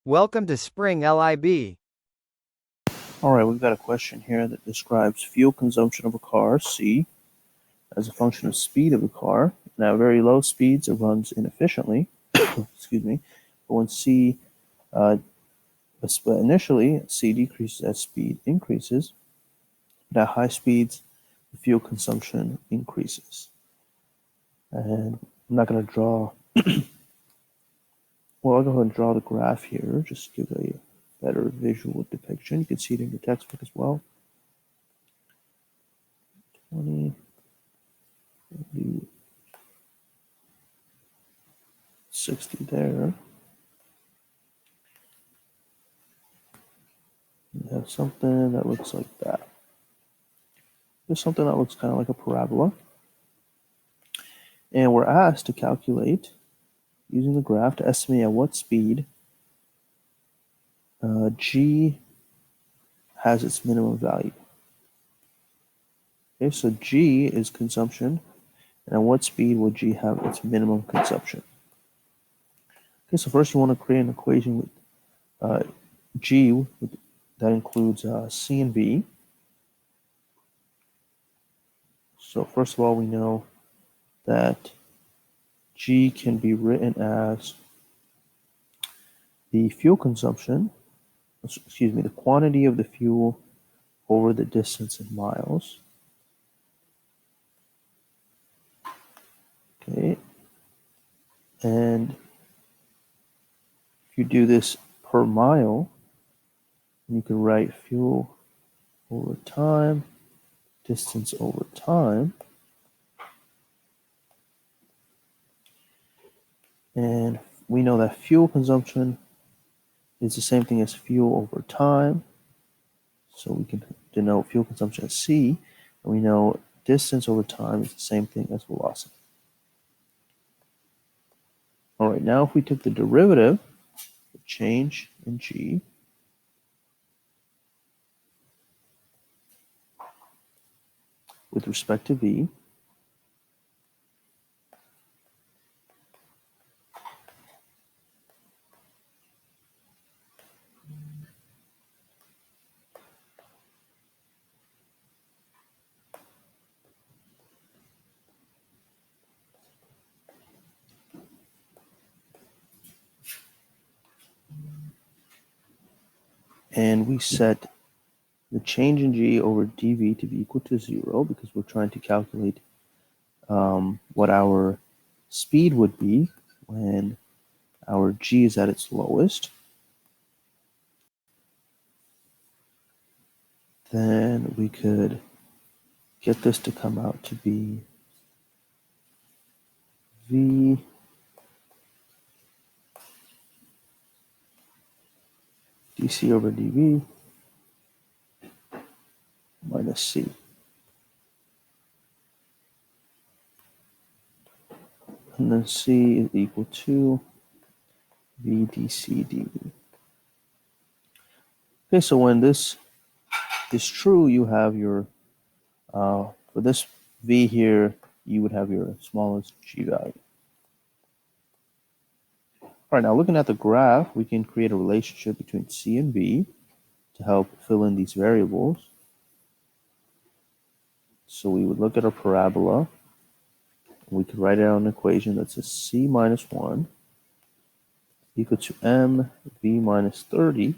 Welcome to Spring LIB. All right, we've got a question here that describes fuel consumption of a car, C, as a function of speed of the car. Now, at very low speeds, it runs inefficiently, excuse me, but when C, initially, C decreases as speed increases, but at high speeds, the fuel consumption increases. And I'm not going to draw, well, I'll go ahead and draw the graph here, just to give a better visual depiction. You can see it in your textbook as well. 20, 30, 60 there. You have something that looks like that. There's something that looks kind of like a parabola. And we're asked to calculate, using the graph, to estimate at what speed G has its minimum value. Okay, so G is consumption, and at what speed will G have its minimum consumption? Okay, so first you want to create an equation with G that includes C and V. So first of all, we know that G can be written as the fuel consumption, excuse me, the quantity of the fuel over the distance in miles. Okay, and if you do this per mile, you can write fuel over time, distance over time. And we know that fuel consumption is the same thing as fuel over time. So we can denote fuel consumption as C, and we know distance over time is the same thing as velocity. All right, now if we took the derivative, the change in G, with respect to V, and we set the change in G over dV to be equal to 0 because we're trying to calculate what our speed would be when our G is at its lowest. Then we could get this to come out to be V dC over dV minus C. And then C is equal to V dC dV. Okay, so when this is true, you have your, for this V here, you would have your smallest G value. All right, now looking at the graph, we can create a relationship between C and V to help fill in these variables. So we would look at a parabola. We could write out an equation that says C minus 1 equal to mv minus 30.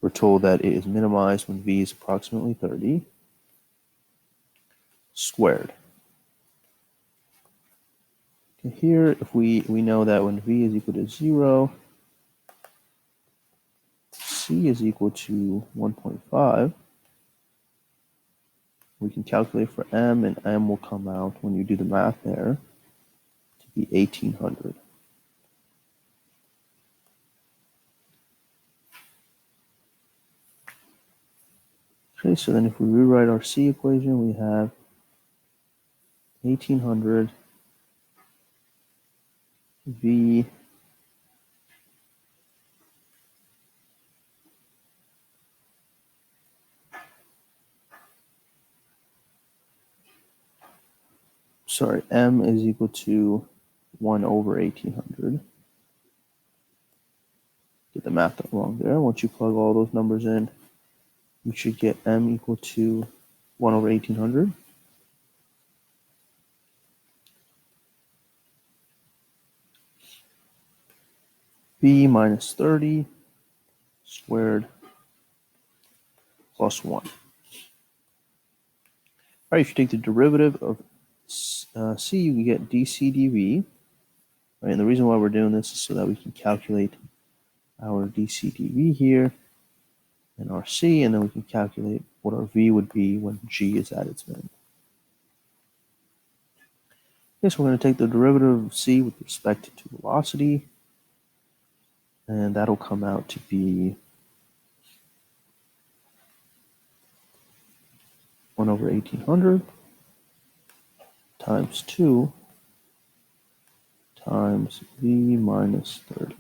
We're told that it is minimized when v is approximately 30 squared. Okay, here, if we know that when v is equal to 0, c is equal to 1.5. We can calculate for m, and m will come out, when you do the math there, to be 1800. Okay, so then if we rewrite our C equation, we have 1800 V m is equal to 1 over 1800. Get the math wrong there. Once you plug all those numbers in, you should get m equal to 1 over 1800. V minus 30 squared plus 1. All right, if you take the derivative of c, you can get dc dv. Right, and the reason why we're doing this is so that we can calculate our dc dv here and our c, and then we can calculate what our v would be when g is at its minimum. Okay, so we're going to take the derivative of c with respect to velocity, and that'll come out to be 1 over 1800 times 2 times v minus 30.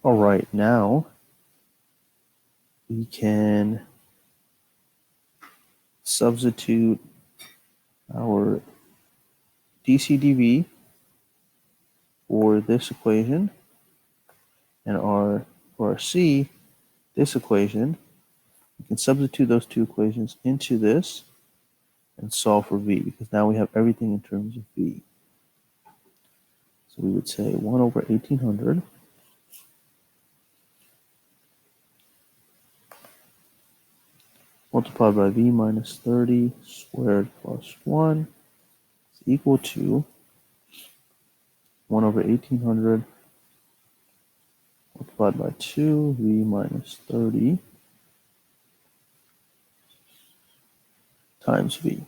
All right, now we can substitute our dc dv for this equation, and for our c, this equation. We can substitute those two equations into this and solve for v, because now we have everything in terms of v. So we would say 1 over 1800 multiplied by v minus 30 squared plus 1 is equal to 1 over 1800 multiplied by 2 v minus 30 times v.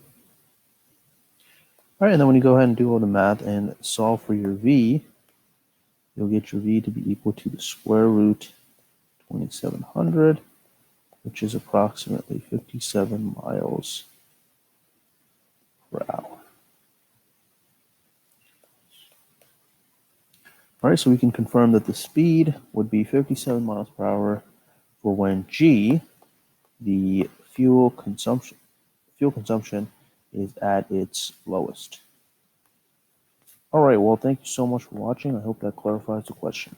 All right, and then when you go ahead and do all the math and solve for your v, you'll get your v to be equal to the square root 2700, which is approximately 57 miles per hour. All right, so we can confirm that the speed would be 57 miles per hour for when g, the fuel consumption is at its lowest. All right, well, thank you so much for watching. I hope that clarifies the question.